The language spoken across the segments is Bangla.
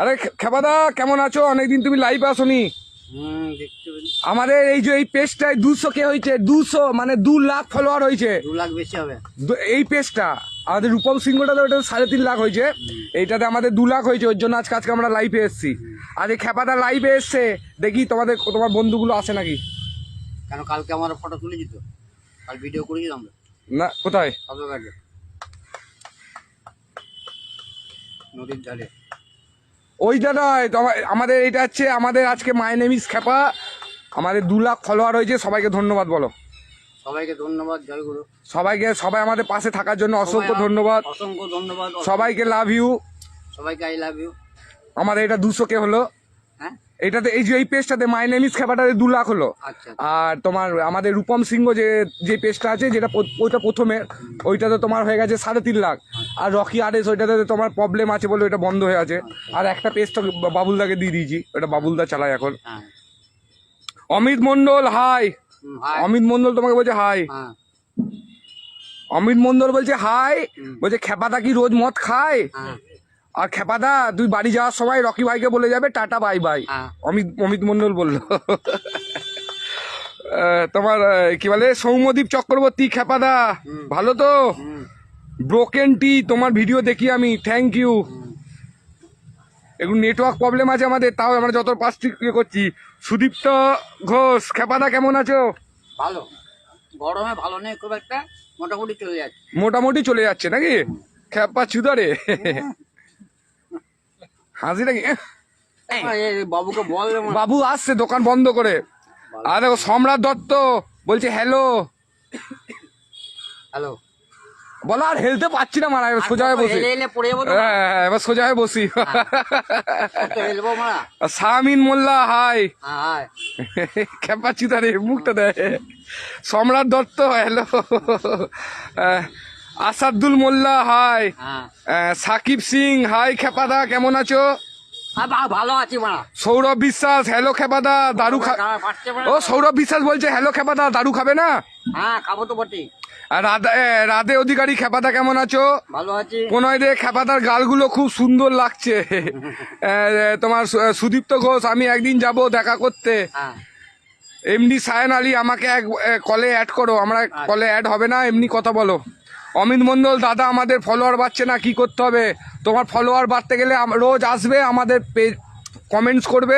আরে খেপাদা কেমন আছো? অনেকদিন তুমি লাইভ আসোনি। আমাদের এই যে এই পেজটায় 200 কে হয়েছে, 200 মানে 2 লাখ ফলোয়ার হয়েছে। 2 লাখ বেশি হবে এই পেজটা আমাদের রূপম সিংহটাতে ওটা 3.5 লাখ হয়েছে, এইটাতে আমাদের 2 লাখ হয়েছে। ওর জন্য আজকে আমরা লাইভে এসেছি। আর এই খেপাদা লাইভে এসছে, দেখি তোমার বন্ধুগুলো আসে নাকি। কেন কালকে আমার ফটো তুলেছি তো, কাল ভিডিও করেছি আমরা। না কোথায়? সদরঘাটে নদীর ধারে। ওইটা নয়, আমাদের এটা হচ্ছে আমাদের আজকে মাই নেম ইজ খেপা। আমাদের 2 লাখ ফলোয়ার হয়েছে। সবাইকে ধন্যবাদ বলো। সবাইকে ধন্যবাদ, জয়গুরু। সবাই আমাদের পাশে থাকার জন্য অসংখ্য ধন্যবাদ। অসংখ্য ধন্যবাদ সবাইকে লাভ ইউ। সবাইকে আই লাভ ইউ। আমাদের এটা 200 কে হলো। হ্যাঁ, এইটাতে এই যে এই পেজটাতে মাই নেম ইজ খেপাটাতে 2 লাখ হলো। আচ্ছা। আর তোমার আমাদের রূপম সিংহ যে পেজটা আছে, যেটা ওইটা প্রথমে, ওইটাতে তোমার হয়ে গেছে 3.5 লাখ। আর রকি আরএস ওইটাতে তোমার প্রবলেম আছে বলে ওইটা বন্ধ হয়ে আছে। আর একটা পেজ তো বাবুলদাকে দিয়ে দিয়েছি, ওটা বাবুলদা চালায় এখন। হ্যাঁ। অমিত মন্ডল হাই। অমিত মন্ডল তোমাকে বলছে হাই। হ্যাঁ। অমিত মন্ডল বলছে হাই, বলছে খেপাদা কি রোজ মদ খায়? হ্যাঁ। আর খেপাদা তুই বাড়ি যাওয়ার সময় রকি ভাইকে বলে যাবে tata bye bye. Amit Mondal বললো। তোমার কি বলে সৌম্যদীপ চক্রবর্তী, খেপাদা ভালো তো? ব্রোকেন টি তোমার ভিডিও দেখি আমি, থ্যাংক ইউ। একটু নেটওয়ার্ক প্রবলেম আছে আমাদের, তাও আমরা যত পাঁচটি ইয়ে করছি। সুদীপ্ত ঘোষ, খেপাদা কেমন আছো? ভালো, গরমে ভালো নেই খুব একটা, মোটামুটি চলে যাচ্ছে। মোটামুটি চলে যাচ্ছে নাকি? খেপা চুদারে হাসি নাকি? বাবুকে বল। বাবু আসছে দোকান বন্ধ করে। আর দেখো সম্রাট দত্ত বলছে হ্যালো। হ্যালো বলো। আর হেলতে পারছি না মারা, এবার সোজা হয়ে বসি। হ্যাঁ, এবার সোজা হয়ে বসি। সামিন মোল্লা হাই। খেপা চুদারে মুখটা দেয়। সম্রাট দত্ত হ্যালো। আসাদুল মোল্লা হাই। সাকিব সিং হাই। খেপাদা কেমন আছো? ভালো আছি মারা। সৌরভ বিশ্বাস হ্যালো খেপাদা, দারু ও সৌরভ বিশ্বাস বলছে হ্যালো খেপাদা, দারু খাবে না? হ্যাঁ খাবো তো বটে। আর রাধে অধিকারী, খেপাদা কেমন আছো? ভালো আছি। কোনয় দে খেপাদার গালগুলো খুব সুন্দর লাগছে। তোমার সুদীপ্ত ঘোষ, আমি একদিন যাব দেখা করতে। এমডি সায়ন আলী, আমাকে এক কলে অ্যাড করো। আমরা কলে অ্যাড হবে না, এমনি কথা বলো। অমিত মন্ডল, দাদা আমাদের ফলোয়ার বাড়ছে না, কি করতে হবে? তোমার ফলোয়ার বাড়তে গেলে রোজ আসবে, আমাদের পেজ কমেন্টস করবে।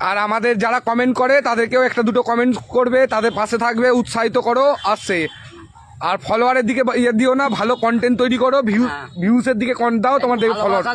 আর আমাদের যারা কমেন্ট করে তাদেরকেও একটা দুটো কমেন্টস করবে, তাদের পাশে থাকবে, উৎসাহিত করো আসছে। আর ফলোয়ারের দিকে ইয়ে দিও না, ভালো কন্টেন্ট তৈরি করো, ভিউসের দিকে দাও, তোমাদের ফলোয়ার